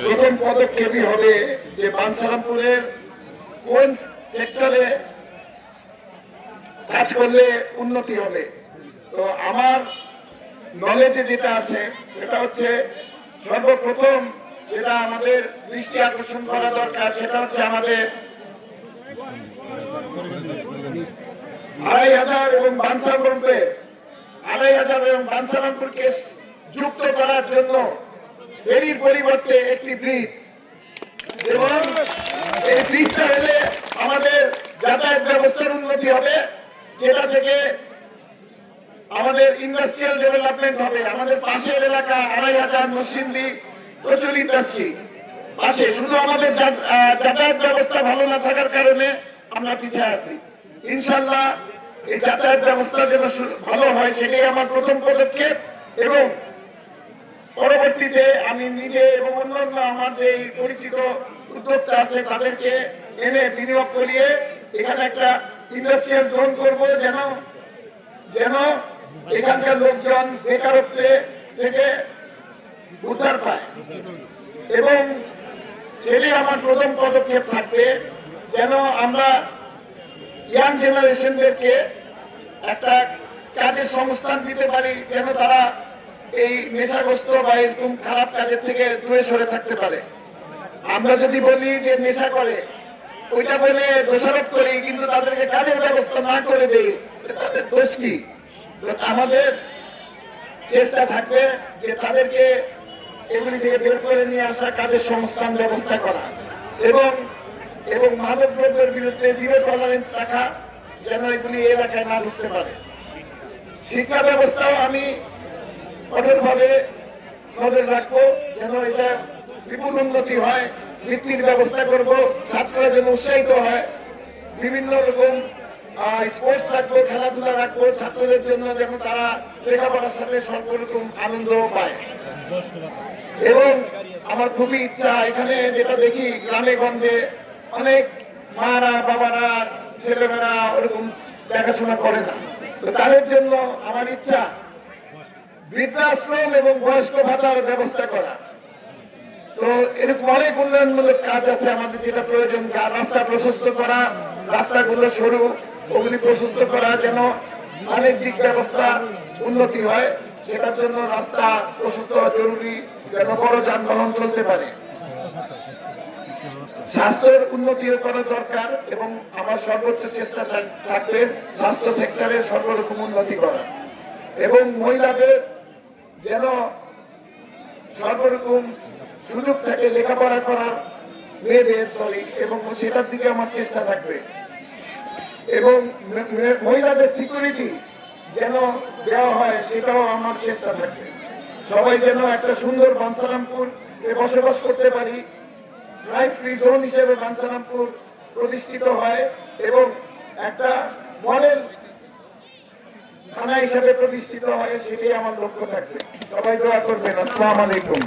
প্রথম পদক্ষেপই হবে যে বাঞ্ছারামপুরের কোন সেক্টরে কাজ করলে উন্নতি হবে। তো আমার নলেজে যেটা আছে সেটা হচ্ছে সর্বপ্রথম যেটা আমাদের দৃষ্টি আকর্ষণ করা দরকার সেটা হচ্ছে আমাদের ২,৫০০ এবং বাঞ্ছারামপুরকে যুক্ত করার জন্য ফেরির পরিবর্তে একটি ব্রিজ, এবং এই ব্রিজটা হলে আমাদের যাতায়াত ব্যবস্থার উন্নতি হবে, যেটা থেকে আমাদের ইন্ডাস্ট্রিয়াল ডেভেলপমেন্ট হবে। আমাদের পাশের এলাকা ২,৫০০ নরসিংদী প্রচুর ইন্ডাস্ট্রি পাশে, শুধু আমাদের যাতায়াত ব্যবস্থা ভালো না থাকার কারণে আমরা পিছিয়ে আছি। ইনশাল্লাহ এই যাতায়াত ব্যবস্থা যেন ভালো হয় সেটাই আমার প্রথম পদক্ষেপ, এবং পরবর্তীতে আমি নিজে এবং অন্যান্য আমার যে পরিচিত উদ্যোক্তা আছে তাদেরকে এনে বিনিয়োগ করিয়ে এখানে একটা ইন্ডাস্ট্রিয়াল জোন করব, যেন এখানকার লোকজন বেকারত্বে থেকে উদ্ধার পায়। এবং সেটাই আমার প্রথম পদক্ষেপ থাকবে, যেন আমরা ইয়াং জেনারেশনদেরকে একটা কাজের সংস্থান দিতে পারি, যেন তারা এই নেশাগ্রস্ত বা এরকম খারাপ কাজের থেকে দূরে সরে থাকতে পারে। আমরা যদি বলি যে নেশা করে, ওইটা বলে দোষারোপ করি, কিন্তু তাদেরকে কাজের ব্যবস্থা না করে দেই, তাদের দোষ কি? আমাদের চেষ্টা থাকবে যে তাদেরকে এগুলি থেকে বের করে নিয়ে আসা, কাজের সংস্থান ব্যবস্থা করা, এবং মাদক দ্রব্যের বিরুদ্ধে জিরো টলারেন্স রাখা, যেন এগুলি এলাকায় না ঢুকতে পারে। শিক্ষা ব্যবস্থাও আমি কঠোরভাবে নজর রাখবো, যেন এটা বিপুল উন্নতি হয়। বৃত্তির ব্যবস্থা করব, ছাত্ররা যেন উৎসাহিত হয়। বিভিন্ন রকম স্পোর্টস রাখবো, খেলাধুলা রাখবো ছাত্রদের জন্য, যেন তারা লেখাপড়ার সাথে সর্বরকম আনন্দ পায়। এবং আমার খুবই ইচ্ছা, এখানে যেটা দেখি গ্রামে গঞ্জে অনেক মারা বাবারা ছেলেমেয়েরা ওরকম দেখাশোনা করে না, তো তাদের জন্য আমার ইচ্ছা বৃদ্ধাশ্রম এবং বয়স্ক ভাতার ব্যবস্থা করা। তো এরকম অনেক উন্নয়নমূলক কাজ আছে আমাদের, যেটা প্রয়োজন। রাস্তা প্রশস্ত করা, রাস্তাগুলো সরু, ওগুলি প্রশস্ত করা, যেন বাণিজ্যিক ব্যবস্থা উন্নতি হয়। সেটার জন্য রাস্তা প্রশস্ত জরুরি, যেন বড় যানবাহন চলতে পারে। স্বাস্থ্যের উন্নতিও করা দরকার, এবং আমার সর্বোচ্চ চেষ্টা থাকবে স্বাস্থ্য সেক্টরের সর্বরকম উন্নতি করা, এবং মহিলাদের যেন সর্বরকম সুযোগ থাকে লেখাপড়া করার, মেয়েদের এবং সেটার দিকে আমার চেষ্টা থাকবে। এবং মহিলাদের সিকিউরিটি যেন দেওয়া হয়, সেটাও আমার চেষ্টা থাকবে। সবাই যেন একটা সুন্দর বাঞ্ছারামপুর বসবাস করতে পারি, ক্রাইম ফ্রি জোন হিসেবে বাঞ্ছারামপুর প্রতিষ্ঠিত হয়, এবং একটা মডেল থানা হিসেবে প্রতিষ্ঠিত হয়, সেটাই আমার লক্ষ্য থাকবে। সবাই দোয়া করবেন। আসসালামু আলাইকুম।